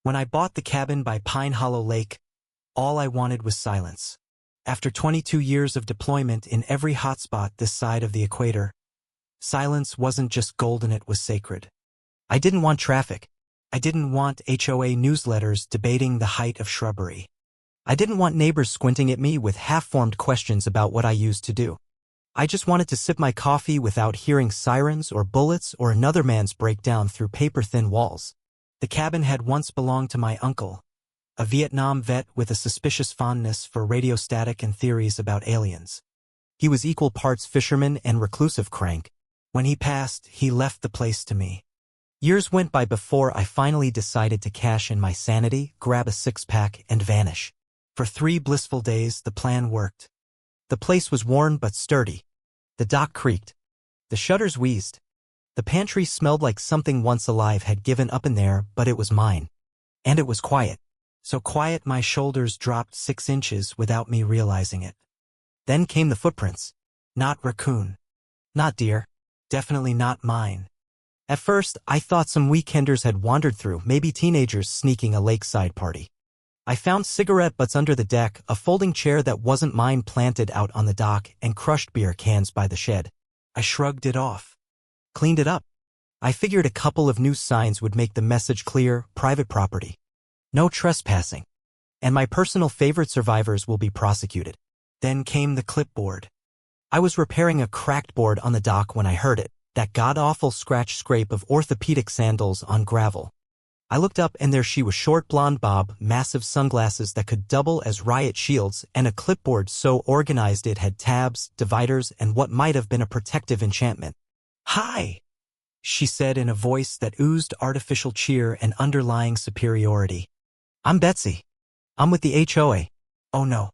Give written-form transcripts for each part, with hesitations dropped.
When I bought the cabin by Pine Hollow Lake, all I wanted was silence. After 22 years of deployment in every hotspot this side of the equator, silence wasn't just golden, it was sacred. I didn't want traffic. I didn't want HOA newsletters debating the height of shrubbery. I didn't want neighbors squinting at me with half-formed questions about what I used to do. I just wanted to sip my coffee without hearing sirens or bullets or another man's breakdown through paper-thin walls. The cabin had once belonged to my uncle, a Vietnam vet with a suspicious fondness for radio static and theories about aliens. He was equal parts fisherman and reclusive crank. When he passed, he left the place to me. Years went by before I finally decided to cash in my sanity, grab a six-pack, and vanish. For 3 blissful days, the plan worked. The place was worn but sturdy. The dock creaked. The shutters wheezed. The pantry smelled like something once alive had given up in there, but it was mine. And it was quiet. So quiet my shoulders dropped 6 inches without me realizing it. Then came the footprints. Not raccoon. Not deer. Definitely not mine. At first, I thought some weekenders had wandered through, maybe teenagers sneaking a lakeside party. I found cigarette butts under the deck, a folding chair that wasn't mine planted out on the dock, and crushed beer cans by the shed. I shrugged it off. Cleaned it up. I figured a couple of new signs would make the message clear: private property. No trespassing. And my personal favorite survivors will be prosecuted. Then came the clipboard. I was repairing a cracked board on the dock when I heard it, that god-awful scratch-scrape of orthopedic sandals on gravel. I looked up and there she was, short blonde bob, massive sunglasses that could double as riot shields, and a clipboard so organized it had tabs, dividers, and what might have been a protective enchantment. "Hi," she said in a voice that oozed artificial cheer and underlying superiority. "I'm Betsy. I'm with the HOA. Oh no."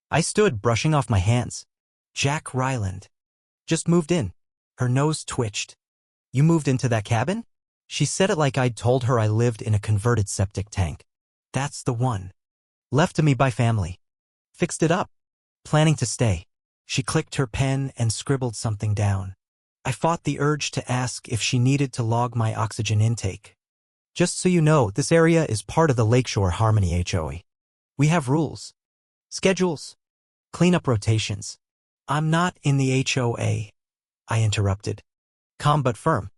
I stood, brushing off my hands. "Jack Ryland. Just moved in." Her nose twitched. "You moved into that cabin?" She said it like I'd told her I lived in a converted septic tank. "That's the one. Left to me by family. Fixed it up. Planning to stay." She clicked her pen and scribbled something down. I fought the urge to ask if she needed to log my oxygen intake. "Just so you know, this area is part of the Lakeshore Harmony HOA. We have rules. Schedules. Cleanup rotations." "I'm not in the HOA," I interrupted. Calm but firm.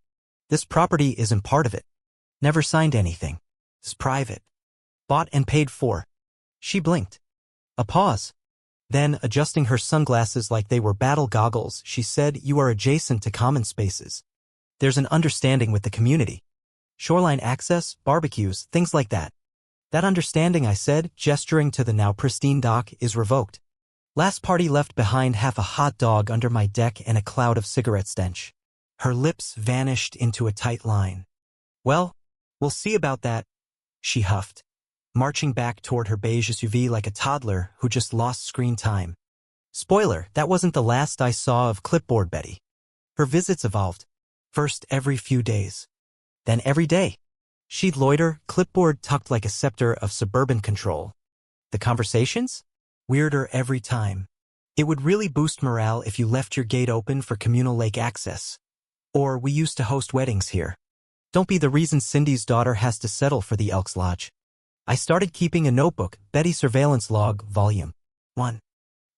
"This property isn't part of it. Never signed anything. It's private. Bought and paid for." She blinked. A pause. Then, adjusting her sunglasses like they were battle goggles, she said, "You are adjacent to common spaces. There's an understanding with the community. Shoreline access, barbecues, things like that." "That understanding," I said, gesturing to the now pristine dock, "is revoked. Last party left behind half a hot dog under my deck and a cloud of cigarette stench." Her lips vanished into a tight line. "Well, we'll see about that," she huffed, marching back toward her beige SUV like a toddler who just lost screen time. Spoiler, that wasn't the last I saw of Clipboard Betty. Her visits evolved. First every few days. Then every day. She'd loiter, clipboard tucked like a scepter of suburban control. The conversations? Weirder every time. It would really boost morale if you left your gate open for communal lake access. Or, "We used to host weddings here. Don't be the reason Cindy's daughter has to settle for the Elks Lodge." I started keeping a notebook, Betty Surveillance Log, Volume 1.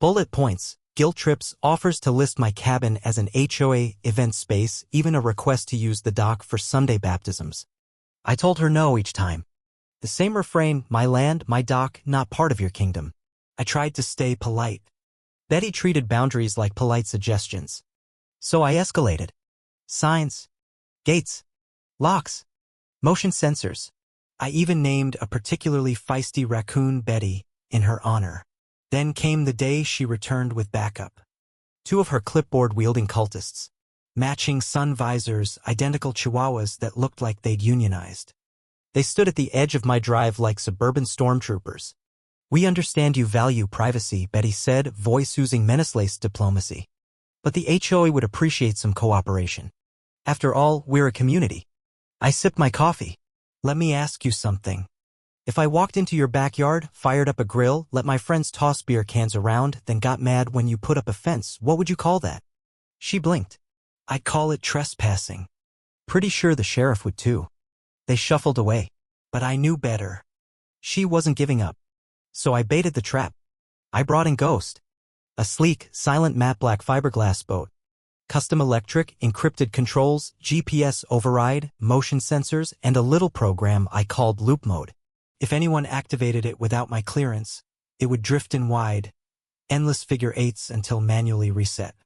Bullet points, guilt trips, offers to list my cabin as an HOA event space, even a request to use the dock for Sunday baptisms. I told her no each time. The same refrain: "My land, my dock, not part of your kingdom." I tried to stay polite. Betty treated boundaries like polite suggestions. So I escalated. Signs. Gates. Locks. Motion sensors. I even named a particularly feisty raccoon Betty in her honor. Then came the day she returned with backup. 2 of her clipboard-wielding cultists. Matching sun visors, identical chihuahuas that looked like they'd unionized. They stood at the edge of my drive like suburban stormtroopers. "We understand you value privacy," Betty said, voice oozing menace-laced diplomacy. "But the HOA would appreciate some cooperation. After all, we're a community." I sipped my coffee. "Let me ask you something. If I walked into your backyard, fired up a grill, let my friends toss beer cans around, then got mad when you put up a fence, what would you call that?" She blinked. "I'd call it trespassing. Pretty sure the sheriff would too." They shuffled away. But I knew better. She wasn't giving up. So I baited the trap. I brought in Ghost. A sleek, silent matte black fiberglass boat. Custom electric, encrypted controls, GPS override, motion sensors, and a little program I called loop mode. If anyone activated it without my clearance, it would drift in wide, endless figure eights until manually reset.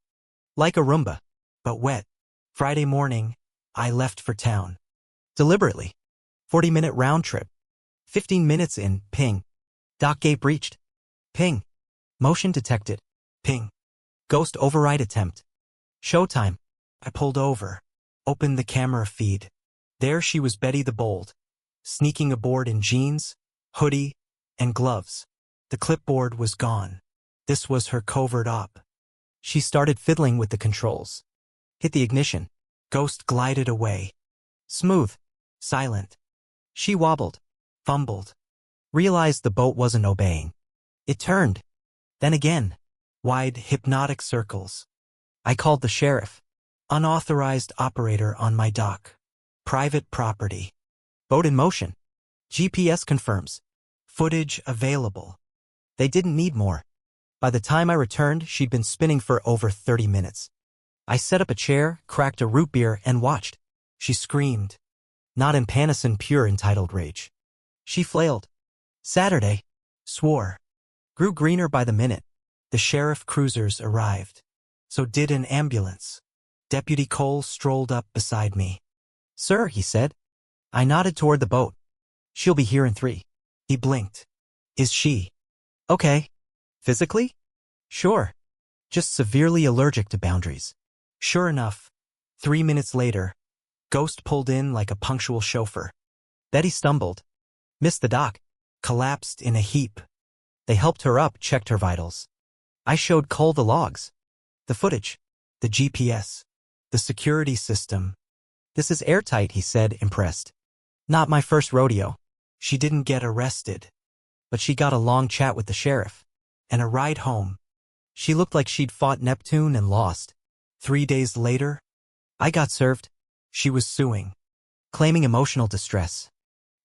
Like a Roomba, but wet. Friday morning, I left for town. Deliberately. 40-minute round trip. 15 minutes in, ping. Dock gate breached. Ping. Motion detected. Ping. Ghost override attempt. Showtime. I pulled over. Opened the camera feed. There she was, Betty the Bold. Sneaking aboard in jeans, hoodie, and gloves. The clipboard was gone. This was her covert op. She started fiddling with the controls. Hit the ignition. Ghost glided away. Smooth. Silent. She wobbled. Fumbled. Realized the boat wasn't obeying. It turned. Then again. Wide, hypnotic circles. I called the sheriff. Unauthorized operator on my dock. Private property. Boat in motion. GPS confirms. Footage available. They didn't need more. By the time I returned, she'd been spinning for over 30 minutes. I set up a chair, cracked a root beer, and watched. She screamed. Not in Panison pure entitled rage. She flailed. Saturday. Swore. Grew greener by the minute. The sheriff cruisers arrived. So did an ambulance. Deputy Cole strolled up beside me. Sir, he said. I nodded toward the boat. She'll be here in 3. He blinked. Is she? Okay. Physically? Sure. Just severely allergic to boundaries. Sure enough. 3 minutes later, Ghost pulled in like a punctual chauffeur. Betty stumbled. Missed the dock. Collapsed in a heap. They helped her up, checked her vitals. I showed Cole the logs. The footage. The GPS. The security system. This is airtight, he said, impressed. Not my first rodeo. She didn't get arrested. But she got a long chat with the sheriff. And a ride home. She looked like she'd fought Neptune and lost. 3 days later, I got served. She was suing. Claiming emotional distress.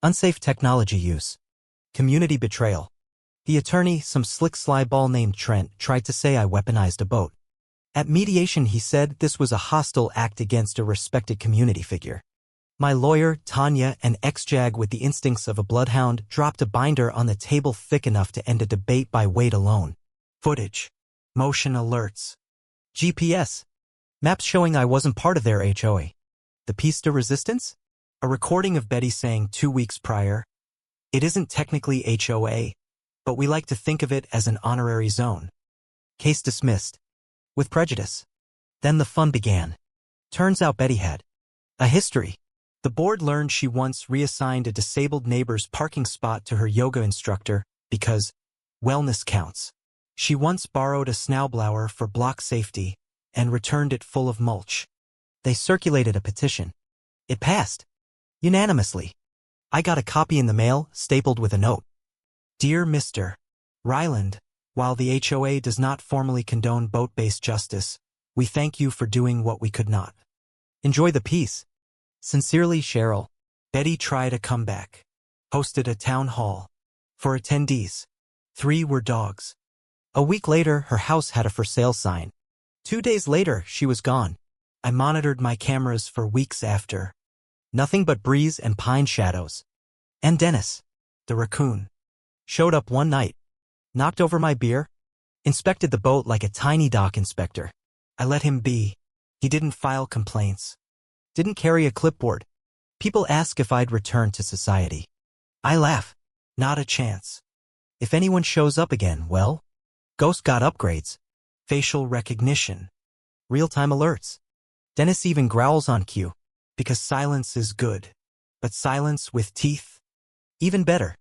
Unsafe technology use. Community betrayal. The attorney, some slick sly ball named Trent, tried to say I weaponized a boat. At mediation, he said this was a hostile act against a respected community figure. My lawyer, Tanya, an ex-jag with the instincts of a bloodhound, dropped a binder on the table thick enough to end a debate by weight alone. Footage. Motion alerts. GPS. Maps showing I wasn't part of their HOA. The piece de resistance? A recording of Betty saying 2 weeks prior, it isn't technically HOA, but we like to think of it as an honorary zone. Case dismissed. With prejudice. Then the fun began. Turns out Betty had a history. The board learned she once reassigned a disabled neighbor's parking spot to her yoga instructor because wellness counts. She once borrowed a snowblower for block safety and returned it full of mulch. They circulated a petition. It passed. Unanimously. I got a copy in the mail, stapled with a note. Dear Mr. Ryland, while the HOA does not formally condone boat-based justice, we thank you for doing what we could not. Enjoy the peace. Sincerely, Cheryl. Betty tried a comeback. Hosted a town hall. For attendees. 3 were dogs. A week later, her house had a for sale sign. 2 days later, she was gone. I monitored my cameras for weeks after. Nothing but breeze and pine shadows. And Dennis, the raccoon, showed up one night. Knocked over my beer. Inspected the boat like a tiny dock inspector. I let him be. He didn't file complaints. Didn't carry a clipboard. People ask if I'd return to society. I laugh. Not a chance. If anyone shows up again, well, Ghost got upgrades. Facial recognition. Real-time alerts. Dennis even growls on cue. Because silence is good. But silence with teeth? Even better.